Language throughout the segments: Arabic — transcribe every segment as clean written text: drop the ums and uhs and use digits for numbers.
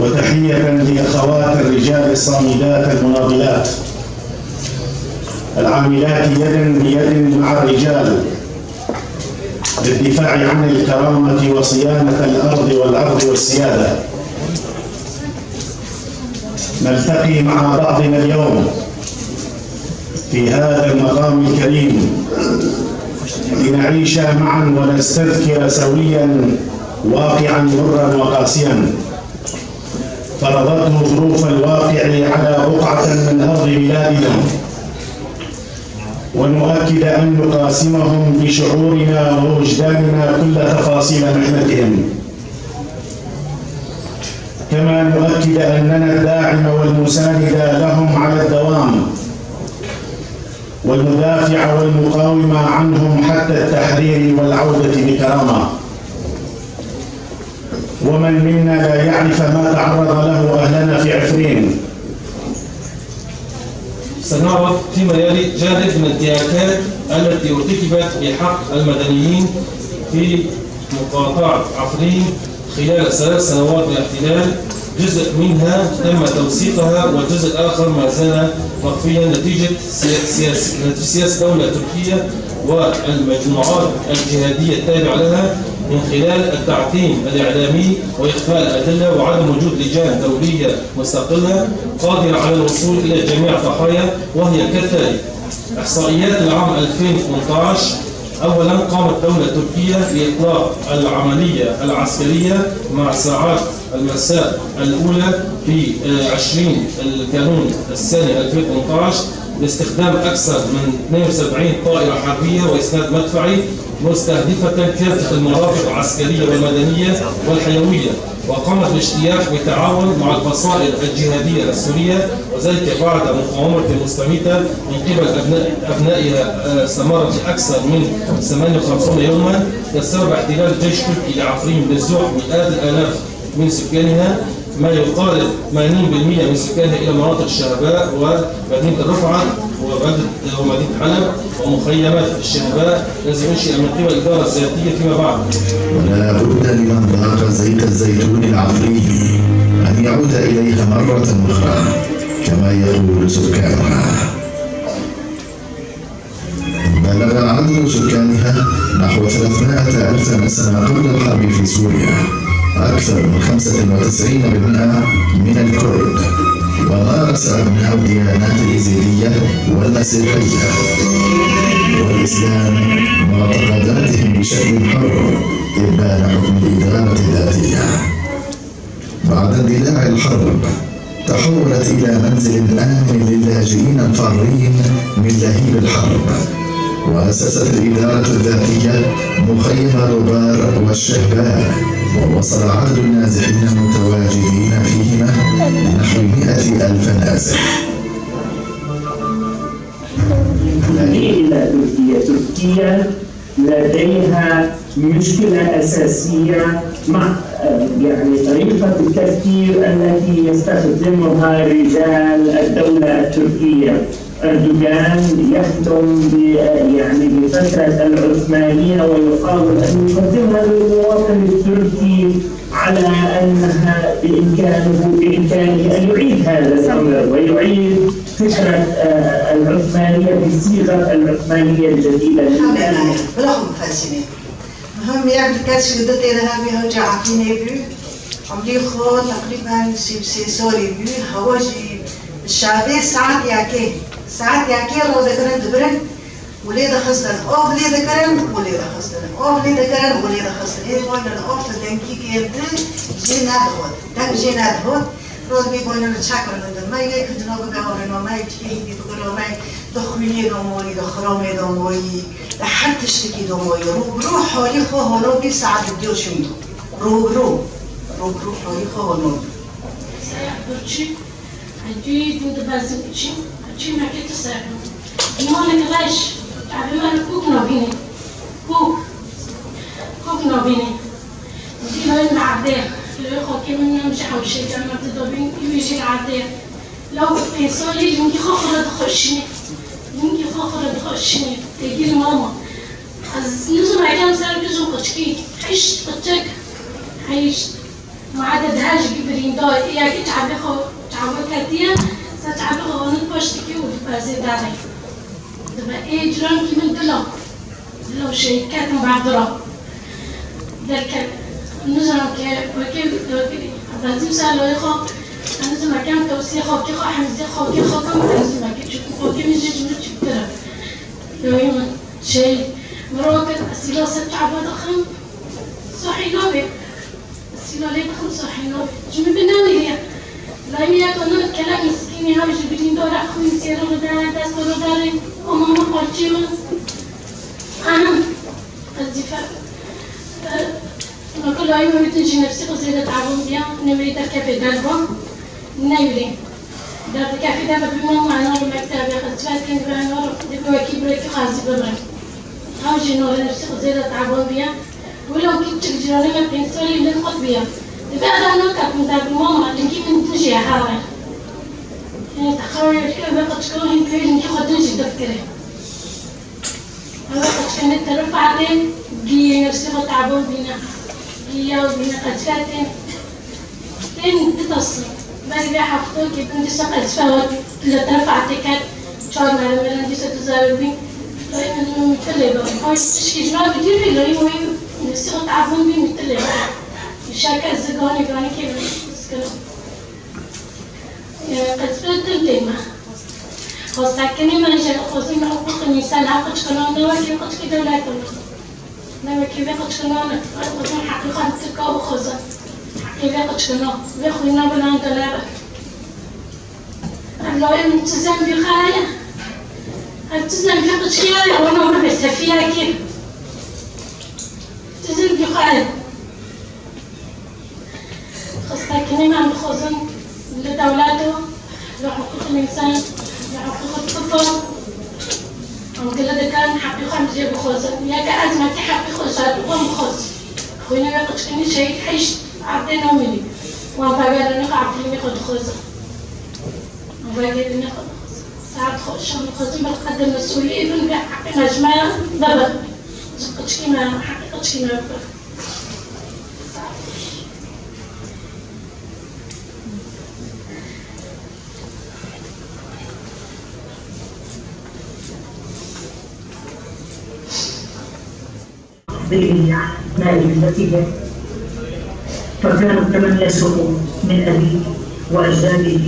وتحية لأخوات الرجال الصامدات المناضلات العاملات يدا بيد مع الرجال للدفاع عن الكرامة وصيانة الأرض والعرض والسيادة. نلتقي مع بعضنا اليوم في هذا المقام الكريم لنعيش معا ونستذكر سويا واقعا مرا وقاسيا فرضته ظروف الواقع على بقعة من أرض بلادنا، ونؤكد أن نقاسمهم بشعورنا ووجداننا كل تفاصيل محنتهم، كما نؤكد أننا الداعم والمساند لهم على الدوام والمدافع والمقاوم عنهم حتى التحرير والعودة بكرامة. ومن منا لا يعرف ما تعرض له أهلنا في عفرين. سنعرض فيما يلي جانب من الانتهاكات التي ارتكبت بحق المدنيين في مقاطعة عفرين خلال 3 سنوات من الاحتلال. جزء منها تم توثيقها والجزء الآخر ما زال مخفيا نتيجة سياسة دولة تركيا والمجموعات الجهادية التابعة لها من خلال التعتيم الإعلامي وإخفاء الأدلة وعدم وجود لجان دولية مستقلة قادرة على الوصول إلى جميع الضحايا، وهي كالتالي: إحصائيات العام 2018. أولا، قامت دولة تركيا بإطلاق العملية العسكرية مع ساعات المساء الأولى في 20 الكانون الثاني 2018 باستخدام أكثر من 72 طائرة حربية وإسناد مدفعي مستهدفة كافة المرافق العسكرية والمدنية والحيوية، وقامت بالاجتياح بالتعاون مع الفصائل الجهادية السورية، وذلك بعد مقاومة مستميتة من قبل أبنائها استمرت لأكثر من 58 يوما. تسبب احتلال الجيش التركي لعفرين بالزحف مئات الآلاف من سكانها، ما يقارب 80% من سكانها إلى مناطق الشهباء ومدينة الرفعة ومدينة حلب ومخيمات الشهباء الذي أنشئ من قبل الإدارة الذاتية فيما بعد. ولا بد لمن ذاق زيت الزيتون العفري أن يعود إليها مرة أخرى كما يقول سكانها. بلغ عدد سكانها نحو 300,000 من سنة قبل الحرب في سوريا، أكثر من 95% من الكرد، ومارس أبناء الديانات اليزيدية والمسيحية والإسلام معتقداتهم بشكل حر إبان حكم الإدارة الذاتية. بعد اندلاع الحرب تحولت إلى منزل آمن للاجئين الفارين من لهيب الحرب، وأسست الإدارة الذاتية مخيم روبار والشهباء، ووصل عدد النازحين المتواجدين فيهما نحو 100,000 نازح. إلى تركيا لديها مشكلة أساسية مع طريقة التفكير التي يستخدمها رجال الدولة التركية. أردوغان يحكم بفترة العثمانية ويحاول أن يقدمها للمواطن التركي على أنها بإمكانه أن يعيد هذا الأمر ويعيد فكرة العثمانية بصيغة العثمانية الجديدة. هم يابليكاسيون de terrain بهجة عقليني بو عملي خو تقريبا سوري بو هواجي الشعبي ساعات ياكي رو ذكرن دبرن وليد خصدن أو وليد ذكرن وليد خصدن أو وليد ذكرن وليد خصدن إيه بوينن أو تدنكي كيرد جينا دهود دم جينا دهود روز بيقولون الشاكر لندن ما يكدنا بقولن وما يجيني بقولن ما دخولي دوموي دخرامي دوموي لحد تشتكي دوموي رو حالي خو هلو بي ساعد بديو شمدو رو حالي خو هلو برچی عندي دود بازم برچی برچی ماكيت ساعدو إيمانك غاش تعبي ما كوك نبيني كوك نبيني ودي ما نعديه لو خاكي من مش حوشي كما تدبين يجي العديه لو إنسان يمكن خاطر تخشني تجي ماما از نزل معدم سر بزو قشكي عيشت قتك عيشت وعدد هاج جبرين داي يا كي تعبوا كاتيا ستعبوا غنط باشتكي وتبازي داري دابا جران كي من دلو شيء كاتم بعد راه ذاك نجران كي بازم سالو يخو أنا زمان كان توصي خوكي خو حمزي خوكي خوكم أنا زمان كي خوكي من جيج من تبتر لو يوم شيء مروكت أسيلو ستعبوا دخن صحي نوبي أسيلو لي دخن صحي نوبي جمي بناني هي لا يكون كلام مسكين هاي جبرين دورة خوي سيرو داري داس دورة داري وماما قرتي من أنا الزفاف كل يوم بتنجي نفسي قصيدة تعبون بيا نمري كافي داربون نايلي دارت كافي دابا بماما أنا المكتبة قد فات كان بانور دابا كيبريك خازي ببرا هاوجي نور نفسي قصيدة تعبون بيا ولو كنت تجراني ما بينسولي ولا نقط بيا دابا أنا نركب دابا ماما اللي كيف نتنجي هاوي تخرج كذا قد تكون هنكوين كي خد نجي دفتري أنا قد كانت ترفع عليه جي نفسي تعبون بينا جي وبينا قد فاتن كان تتصل بس بيا حفظوك كنت سقط فوت لا ترفع تكات شعور على ملان دي ستزاربين لأنه متلبة أو تشكي جماعة كتير لا يوم نفسي تعبون بين متلبة يشارك الزقاني قاني كيف يسكنوا قد فاتن تيما خاصة ما نجي خاصين حقوق الإنسان حقوق شكلنا نواكي وقت كده ولا يكون نواكي بقى شكلنا خاصين حقيقة تكاو خاصة حقيقة قد شكلنا بيخلينا بلان دلابة لو إن تزام بخايا تزام في قد شكلنا وانا ما بيسافيها كيف تزام بخايا خاصة ما عند خاصين لدولاته لحقوق الإنسان حقوق الطفل وكذا كان حقيقة مزيان بخوصة يا كأزمة حقيقة صار ومخص خوينا ما قدش كني شيء حيش عطينا مني وبعدين نقع في نقد خوصة وبعدين نقد ساعات خوش مخص ما تقدم مسؤولية من حقنا جماعة ضبط قدش كنا حقيقة كنا نائب النتيجة فكانوا 8 سقوط من أبيه وأجداده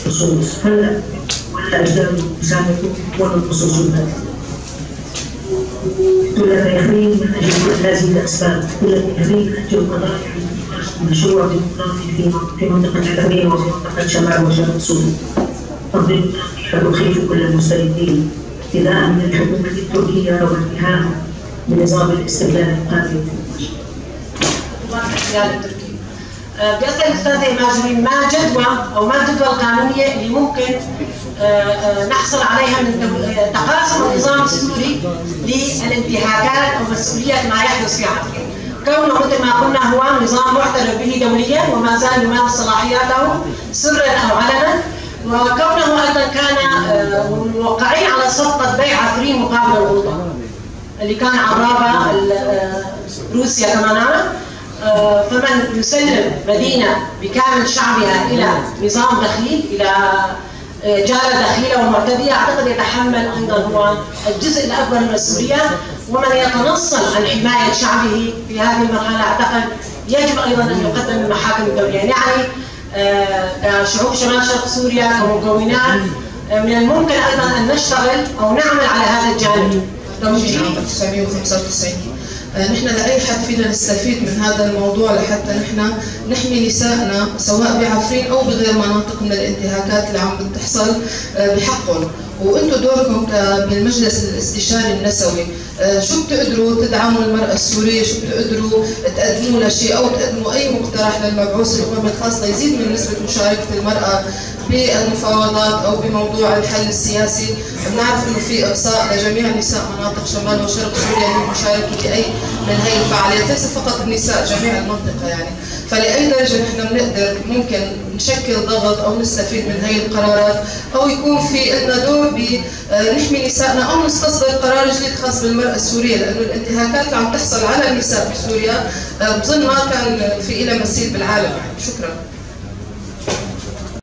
خصوص هلا ولا أجداده سامته ولا الخصوصيات تلافين من أجل هذه الأسباب تلافين من أجل قضايا مشروع ديمقراطي في منطقة العربية وفي منطقة شمال وجنوب السودان تنظيم تخيف كل المستندين ابتداء من الحكومة التركية وانتهاء بنظام الاستقلال القادم. بيسأل الأستاذة إيمان ما جدوى أو ما الجدوى القانونية اللي ممكن نحصل عليها من تقاسم النظام السوري للانتهاكات أو مسؤولية ما يحدث في عفرين. كونه مثل ما قلنا هو نظام معترف به دوليا وما زال يمارس صلاحياته سرا أو علنا، وكونه أيضا كان موقعين على صفقة بيع عفرين مقابل الغوطة اللي كان عرابة روسيا كما نعرف. فمن يسلم مدينة بكامل شعبها إلى نظام دخيل إلى جارة دخيلة ومعتدية أعتقد يتحمل أيضا هو الجزء الأكبر من المسؤولية، ومن يتنصل عن حماية شعبه في هذه المرحلة أعتقد يجب أيضا أن يقدم للمحاكم الدولية. يعني كشعوب شمال شرق سوريا كمكونات من الممكن أيضا أن نشتغل أو نعمل على هذا الجانب. 1995 نحن لأي حد فينا نستفيد من هذا الموضوع لحتى نحن نحمي نسائنا سواء بعفرين أو بغير مناطق من الانتهاكات اللي عم بتحصل بحقهم. وانتم دوركم بالمجلس الاستشاري النسوي شو بتقدروا تدعموا المرأة السورية، شو بتقدروا تقدموا لشيء أو تقدموا أي مقترح للمبعوث الأممي الخاص ليزيد من نسبة مشاركة المرأة بالمفاوضات او بموضوع الحل السياسي. بنعرف انه في اقصاء لجميع نساء مناطق شمال وشرق سوريا للمشاركه باي من هي الفعاليات، ليس فقط النساء، جميع المنطقه يعني. فلاي درجه نحن بنقدر ممكن نشكل ضغط او نستفيد من هي القرارات، او يكون في لنا دور بنحمي نسائنا او نستصدر قرار جديد خاص بالمراه السوريه، لانه الانتهاكات اللي عم تحصل على النساء بسوريا بظن ما كان في لها مثيل بالعالم يعني. شكرا.